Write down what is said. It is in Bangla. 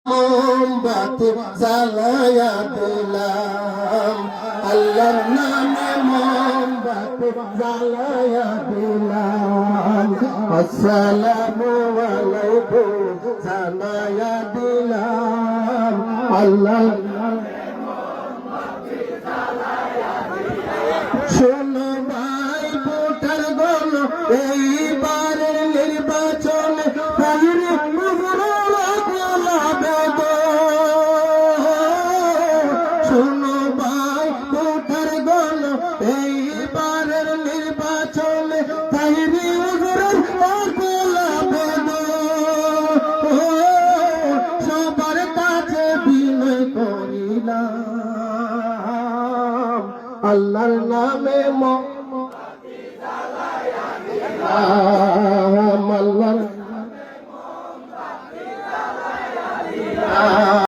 মোমবাতি জ্বালায়া দিলাম আল্লাহর নামে মোমবাতি জ্বালায়া দিলাম আসসালামু আলাইকুম জানায়া দিলাম আল্লাহর নামে মোমবাতি জ্বালায়া দিলাম শোনো ভাই ভোটার গণ এইবারের নির্বাচনে শোনো ভাই ভোটার গণ এইবারের নির্বাচনে তাহিরি হুজুরের গোলাপে সবার কাছে বিনয় করিলাম আল্লাহর নামে মোমবাতি জ্বালায়া দিলাম আল্লাহর নামে মোমবাতি জ্বালায়া দিলাম